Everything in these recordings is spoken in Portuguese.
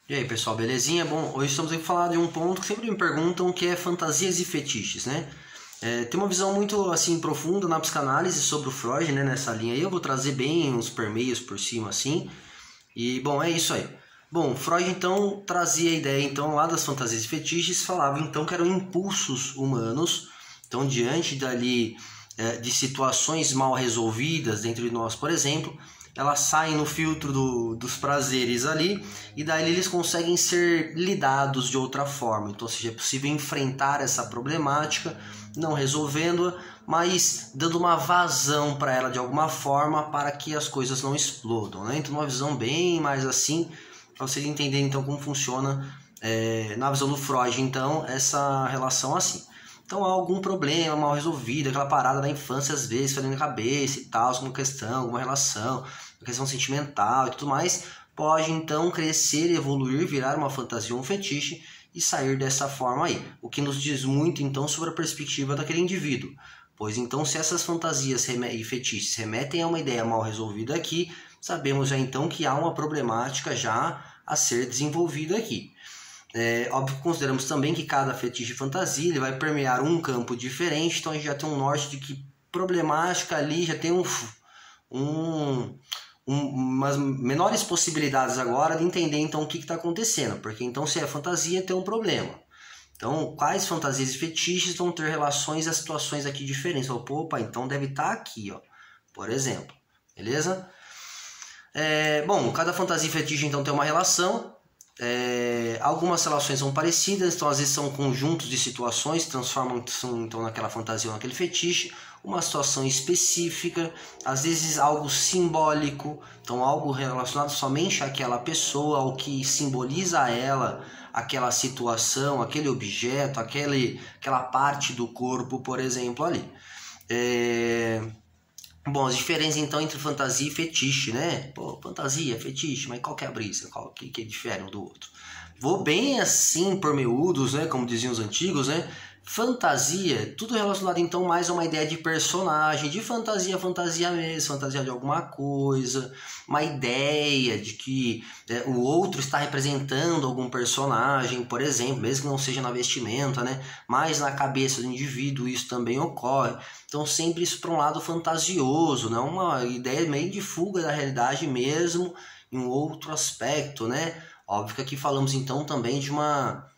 E aí, pessoal, belezinha? Bom, hoje estamos aqui para falar de um ponto que sempre me perguntam, que é fantasias e fetiches, né? Tem uma visão muito, assim, profunda na psicanálise sobre o Freud, né, nessa linha aí. Eu vou trazer bem uns permeios por cima, assim. E, bom, é isso aí. Bom, Freud, então, trazia a ideia, então, lá das fantasias e fetiches, falava, então, que eram impulsos humanos. Então, diante dali, de situações mal resolvidas dentro de nós, por exemplo, elas saem no filtro dos prazeres ali, e daí eles conseguem ser lidados de outra forma. Então, ou seja, é possível enfrentar essa problemática, não resolvendo-a, mas dando uma vazão para ela de alguma forma para que as coisas não explodam, né? Então, uma visão bem mais assim, para vocês entenderem então como funciona, na visão do Freud, então, essa relação assim. Então há algum problema mal resolvido, aquela parada da infância às vezes fazendo na cabeça e tal, alguma questão, alguma relação, uma questão sentimental e tudo mais, pode então crescer, evoluir, virar uma fantasia ou um fetiche e sair dessa forma aí. O que nos diz muito então sobre a perspectiva daquele indivíduo. Pois então, se essas fantasias e fetiches remetem a uma ideia mal resolvida aqui, sabemos já então que há uma problemática já a ser desenvolvida aqui. Óbvio que consideramos também que cada fetiche e fantasia ele vai permear um campo diferente, então a gente já tem um norte de que problemática ali já tem umas menores possibilidades agora de entender então o que está acontecendo, porque então se é fantasia tem um problema. Então, quais fantasias e fetiches vão ter relações a situações aqui diferentes? Opa, então deve estar aqui, ó, por exemplo, beleza? Bom, cada fantasia e fetiche então tem uma relação. Algumas relações são parecidas, então às vezes são conjuntos de situações, transformam então naquela fantasia ou naquele fetiche, uma situação específica, às vezes algo simbólico, então algo relacionado somente àquela pessoa, ao que simboliza a ela, aquela situação, aquele objeto, aquela parte do corpo, por exemplo, ali. Bom, as diferenças então entre fantasia e fetiche, né? Pô, fantasia, fetiche, mas qual que é a brisa? Qual que difere um do outro? Vou bem assim por miúdos, né? Como diziam os antigos, né? Fantasia, tudo relacionado então mais a uma ideia de personagem, de fantasia, fantasia mesmo, fantasia de alguma coisa, uma ideia de que o outro está representando algum personagem, por exemplo, mesmo que não seja na vestimenta, né? Mas na cabeça do indivíduo isso também ocorre. Então sempre isso para um lado fantasioso, não uma ideia meio de fuga da realidade mesmo, em um outro aspecto, né? Óbvio que aqui falamos então também de uma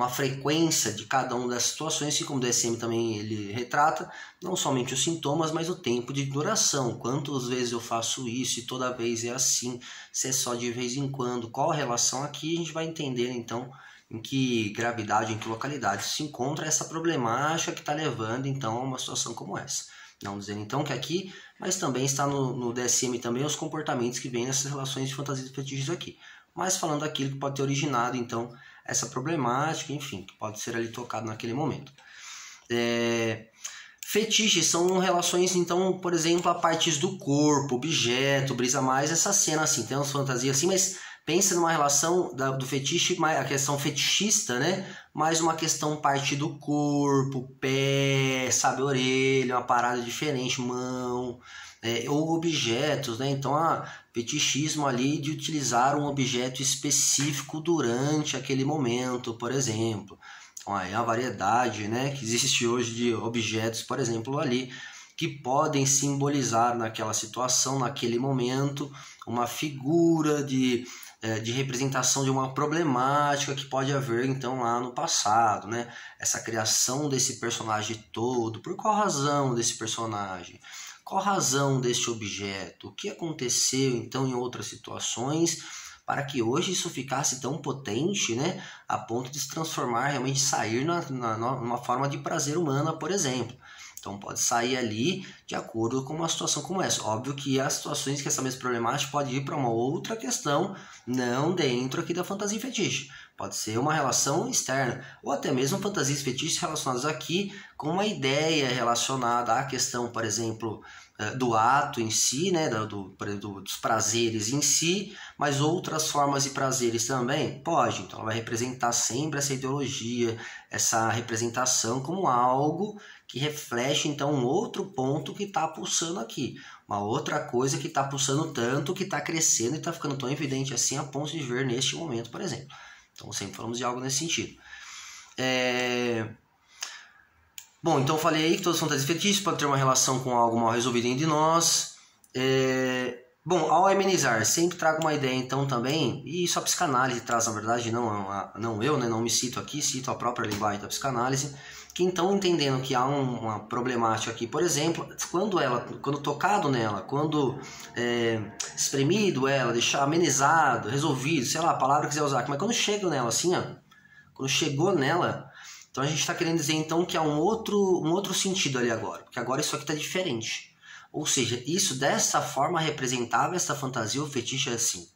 frequência de cada uma das situações, que como o DSM também ele retrata, não somente os sintomas, mas o tempo de duração. Quantas vezes eu faço isso e toda vez é assim, se é só de vez em quando, qual a relação aqui, a gente vai entender então em que gravidade, em que localidade se encontra essa problemática que está levando então a uma situação como essa. Não dizendo então que aqui, mas também está no DSM também os comportamentos que vêm nessas relações de fantasias e fetiches aqui. Mas falando daquilo que pode ter originado então essa problemática, enfim, que pode ser ali tocado naquele momento. Fetiches são relações, então, por exemplo, a partes do corpo, objeto, brisa mais, essa cena assim, tem umas fantasias assim, mas pensa numa relação do fetiche, a questão fetichista, né? Mais uma questão parte do corpo, pé, sabe, orelha, uma parada diferente, mão, ou objetos, né? Então, fetichismo ali de utilizar um objeto específico durante aquele momento, por exemplo. Então, aí a variedade, né, que existe hoje de objetos, por exemplo, ali, que podem simbolizar naquela situação, naquele momento, uma figura de representação de uma problemática que pode haver então lá no passado, né? Essa criação desse personagem todo, por qual razão desse personagem? Qual a razão deste objeto? O que aconteceu então em outras situações para que hoje isso ficasse tão potente, né, a ponto de se transformar, realmente sair numa forma de prazer humana, por exemplo. Então pode sair ali de acordo com uma situação como essa. Óbvio que há situações que essa mesma problemática pode ir para uma outra questão, não dentro aqui da fantasia e fetiche. Pode ser uma relação externa, ou até mesmo fantasias e fetiches relacionados aqui com uma ideia relacionada à questão, por exemplo, do ato em si, né, dos prazeres em si, mas outras formas de prazeres também? Pode. Então ela vai representar sempre essa ideologia, essa representação como algo que reflete então um outro ponto que está pulsando aqui. Uma outra coisa que está pulsando tanto, que está crescendo e está ficando tão evidente assim a ponto de ver neste momento, por exemplo. Então sempre falamos de algo nesse sentido. Bom, então eu falei aí que todas as fantasias fetiches podem ter uma relação com algo mal resolvido em de nós. Bom, ao amenizar, sempre trago uma ideia então também, e isso a psicanálise traz, na verdade, não eu, né, não me cito aqui, cito a própria linguagem da psicanálise, que então entendendo que há uma problemática aqui, por exemplo, quando tocado nela, quando espremido ela, deixar amenizado, resolvido, sei lá, a palavra que quiser usar, mas quando chega nela assim, ó, quando chegou nela, então a gente está querendo dizer então que há um outro sentido ali agora, porque agora isso aqui está diferente. Ou seja, isso dessa forma representava essa fantasia ou fetiche assim.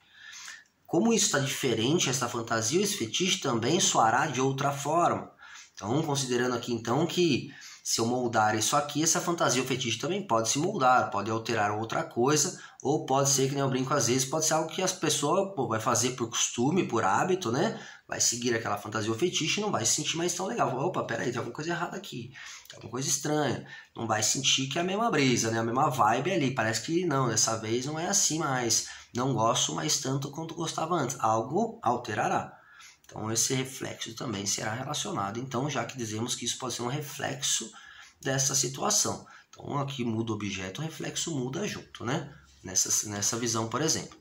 Como isso está diferente, essa fantasia ou esse fetiche também soará de outra forma. Então, considerando aqui então que se eu moldar isso aqui, essa fantasia ou fetiche também pode se moldar, pode alterar outra coisa, ou pode ser, que nem eu brinco às vezes, pode ser algo que as pessoas vai fazer por costume, por hábito, né? Vai seguir aquela fantasia ou fetiche e não vai se sentir mais tão legal. Opa, peraí, tem alguma coisa errada aqui, tem alguma coisa estranha. Não vai sentir que é a mesma brisa, né? A mesma vibe ali. Parece que não, dessa vez não é assim mais. Não gosto mais tanto quanto gostava antes. Algo alterará. Então esse reflexo também será relacionado. Então, já que dizemos que isso pode ser um reflexo dessa situação. Então aqui muda o objeto, o reflexo muda junto, né? Nessa visão, por exemplo.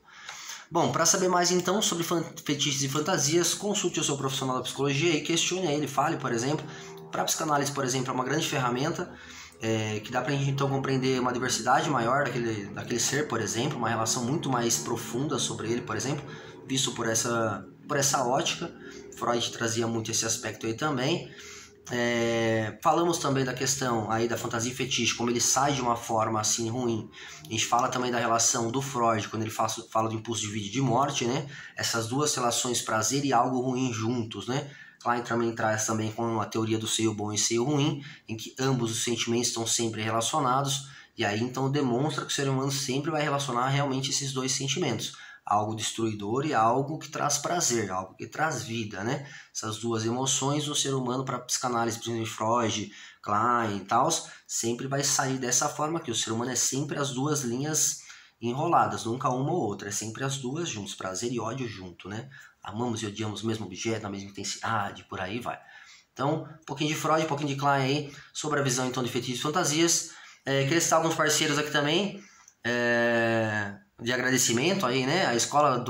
Bom, para saber mais então sobre fetiches e fantasias, consulte o seu profissional da psicologia e questione a ele, fale, por exemplo. Para a psicanálise, por exemplo, é uma grande ferramenta que dá para a gente então compreender uma diversidade maior daquele ser, por exemplo, uma relação muito mais profunda sobre ele, por exemplo, visto por essa ótica. Freud trazia muito esse aspecto aí também. Falamos também da questão aí da fantasia e fetiche, como ele sai de uma forma assim ruim. A gente fala também da relação do Freud, quando ele fala do impulso de vida e de morte, né? Essas duas relações, prazer e algo ruim juntos, né? Klein também traz também com a teoria do seio bom e seio ruim, em que ambos os sentimentos estão sempre relacionados, e aí então demonstra que o ser humano sempre vai relacionar realmente esses dois sentimentos. Algo destruidor e algo que traz prazer, algo que traz vida, né? Essas duas emoções no ser humano, para psicanálise, principalmente Freud, Klein e tal, sempre vai sair dessa forma que o ser humano é sempre as duas linhas enroladas, nunca uma ou outra, é sempre as duas juntos, prazer e ódio junto, né? Amamos e odiamos o mesmo objeto, na mesma intensidade, por aí vai. Então, um pouquinho de Freud, um pouquinho de Klein aí, sobre a visão então de fetiches e fantasias. Queria citar alguns parceiros aqui também, de agradecimento aí, né? A escola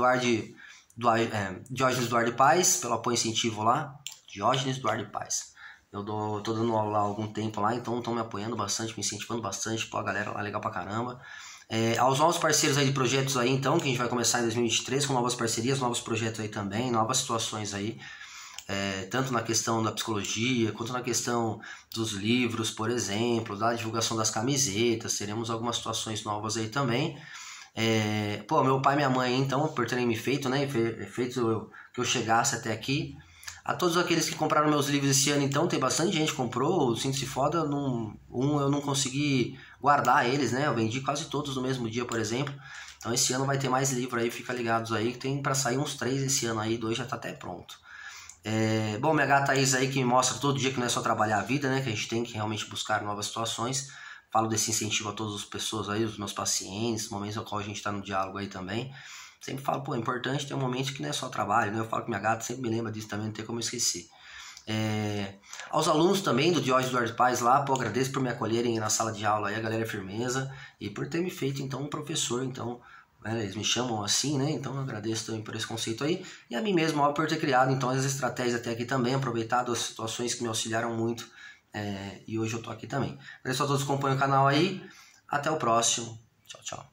Diógenes Duarte Paz, pelo apoio e incentivo lá. Diógenes Duarte Paz. Eu tô dando aula há algum tempo lá, então estão me apoiando bastante, me incentivando bastante. Pô, a galera lá legal pra caramba. Aos novos parceiros aí de projetos aí, então, que a gente vai começar em 2023 com novas parcerias, novos projetos aí também, novas situações aí. Tanto na questão da psicologia, quanto na questão dos livros, por exemplo, da divulgação das camisetas. Teremos algumas situações novas aí também. Meu pai e minha mãe, então, por terem me feito, né, feito que eu chegasse até aqui. A todos aqueles que compraram meus livros esse ano, então, tem bastante gente que comprou. O Sinto-se Foda, eu não consegui guardar eles, né, eu vendi quase todos no mesmo dia, por exemplo. Então esse ano vai ter mais livro aí, fica ligados aí, que tem para sair uns 3 esse ano aí, 2 já tá até pronto. Minha gata Thaís aí, que me mostra todo dia que não é só trabalhar a vida, né, que a gente tem que realmente buscar novas situações. Falo desse incentivo a todas as pessoas aí, os meus pacientes, momentos no qual a gente está no diálogo aí também. Sempre falo, é importante ter um momento que não é só trabalho, né? Eu falo que minha gata sempre me lembra disso também, não tem como eu esquecer. Aos alunos também do Diógenes Duarte Paz lá, agradeço por me acolherem na sala de aula aí, a galera é firmeza, e por ter me feito então um professor, então, eles me chamam assim, né? Então eu agradeço também por esse conceito aí, e a mim mesmo, por ter criado então as estratégias até aqui também, aproveitado as situações que me auxiliaram muito. E hoje eu tô aqui também. Agradeço a todos que acompanham o canal aí. Até o próximo. Tchau, tchau.